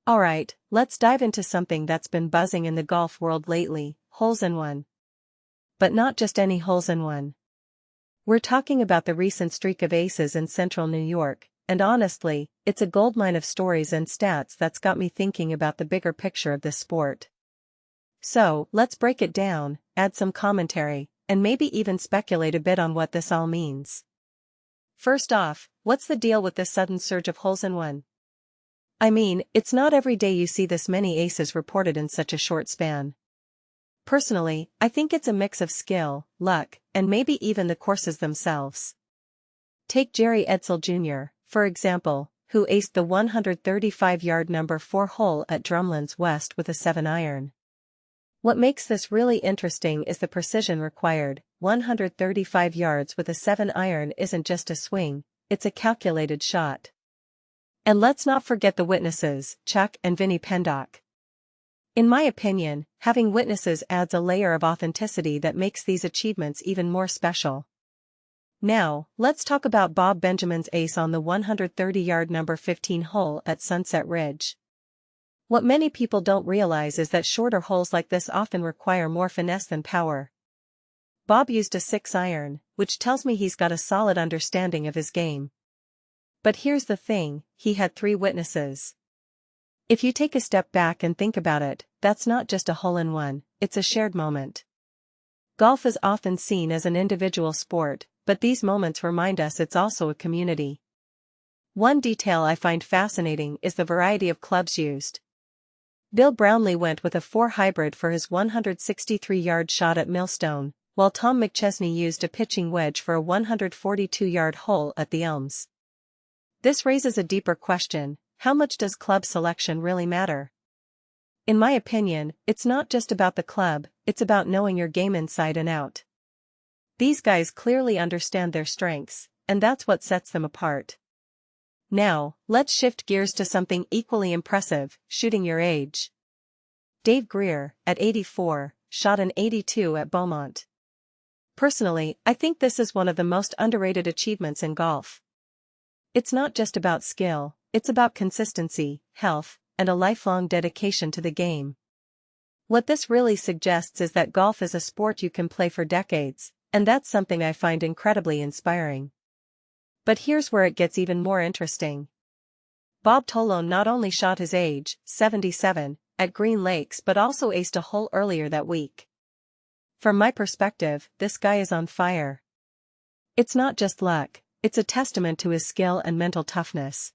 Alright, let's dive into something that's been buzzing in the golf world lately, holes-in-one. But not just any holes-in-one. We're talking about the recent streak of aces in central New York, and honestly, it's a goldmine of stories and stats that's got me thinking about the bigger picture of this sport. So, let's break it down, add some commentary, and maybe even speculate a bit on what this all means. First off, what's the deal with this sudden surge of holes-in-one? I mean, it's not every day you see this many aces reported in such a short span. Personally, I think it's a mix of skill, luck, and maybe even the courses themselves. Take Jerry Edsell Jr., for example, who aced the 135-yard number 4 hole at Drumlins West with a 7-iron. What makes this really interesting is the precision required. 135 yards with a 7-iron isn't just a swing, it's a calculated shot. And let's not forget the witnesses, Chuck and Vinnie Pendock. In my opinion, having witnesses adds a layer of authenticity that makes these achievements even more special. Now, let's talk about Bob Benjamin's ace on the 130-yard number 15 hole at Sunset Ridge. What many people don't realize is that shorter holes like this often require more finesse than power. Bob used a 6-iron, which tells me he's got a solid understanding of his game. But here's the thing, he had 3 witnesses. If you take a step back and think about it, that's not just a hole-in-one, it's a shared moment. Golf is often seen as an individual sport, but these moments remind us it's also a community. One detail I find fascinating is the variety of clubs used. Bill Brownlee went with a 4 hybrid for his 163-yard shot at Millstone, while Tom McChesney used a pitching wedge for a 142-yard hole at the Elms. This raises a deeper question, how much does club selection really matter? In my opinion, it's not just about the club, it's about knowing your game inside and out. These guys clearly understand their strengths, and that's what sets them apart. Now, let's shift gears to something equally impressive, shooting your age. Dave Greer, at 84, shot an 82 at Beaumont. Personally, I think this is one of the most underrated achievements in golf. It's not just about skill, it's about consistency, health, and a lifelong dedication to the game. What this really suggests is that golf is a sport you can play for decades, and that's something I find incredibly inspiring. But here's where it gets even more interesting. Bob Tolone not only shot his age, 77, at Green Lakes but also aced a hole earlier that week. From my perspective, this guy is on fire. It's not just luck, it's a testament to his skill and mental toughness.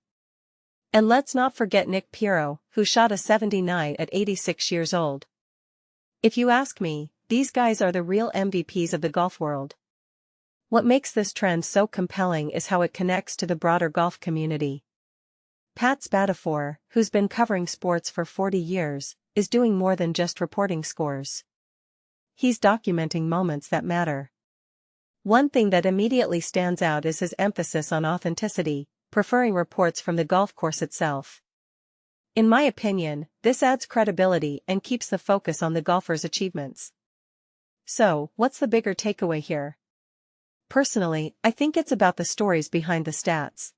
And let's not forget Nick Pirro, who shot a 79 at 86 years old. If you ask me, these guys are the real MVPs of the golf world. What makes this trend so compelling is how it connects to the broader golf community. Pat Spatafor, who's been covering sports for 40 years, is doing more than just reporting scores. He's documenting moments that matter. One thing that immediately stands out is his emphasis on authenticity, preferring reports from the golf course itself. In my opinion, this adds credibility and keeps the focus on the golfer's achievements. So, what's the bigger takeaway here? Personally, I think it's about the stories behind the stats.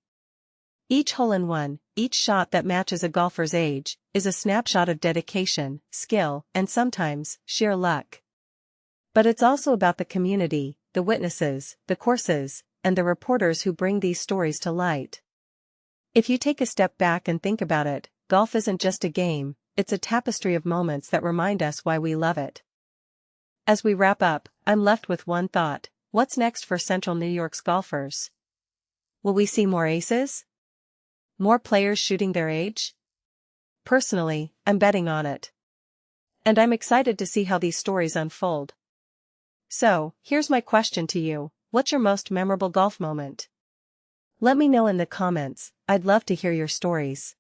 Each hole-in-one, each shot that matches a golfer's age, is a snapshot of dedication, skill, and sometimes, sheer luck. But it's also about the community, the witnesses, the courses, and the reporters who bring these stories to light. If you take a step back and think about it, golf isn't just a game, it's a tapestry of moments that remind us why we love it. As we wrap up, I'm left with one thought, what's next for Central New York's golfers? Will we see more aces? More players shooting their age? Personally, I'm betting on it. And I'm excited to see how these stories unfold. So, here's my question to you, what's your most memorable golf moment? Let me know in the comments, I'd love to hear your stories.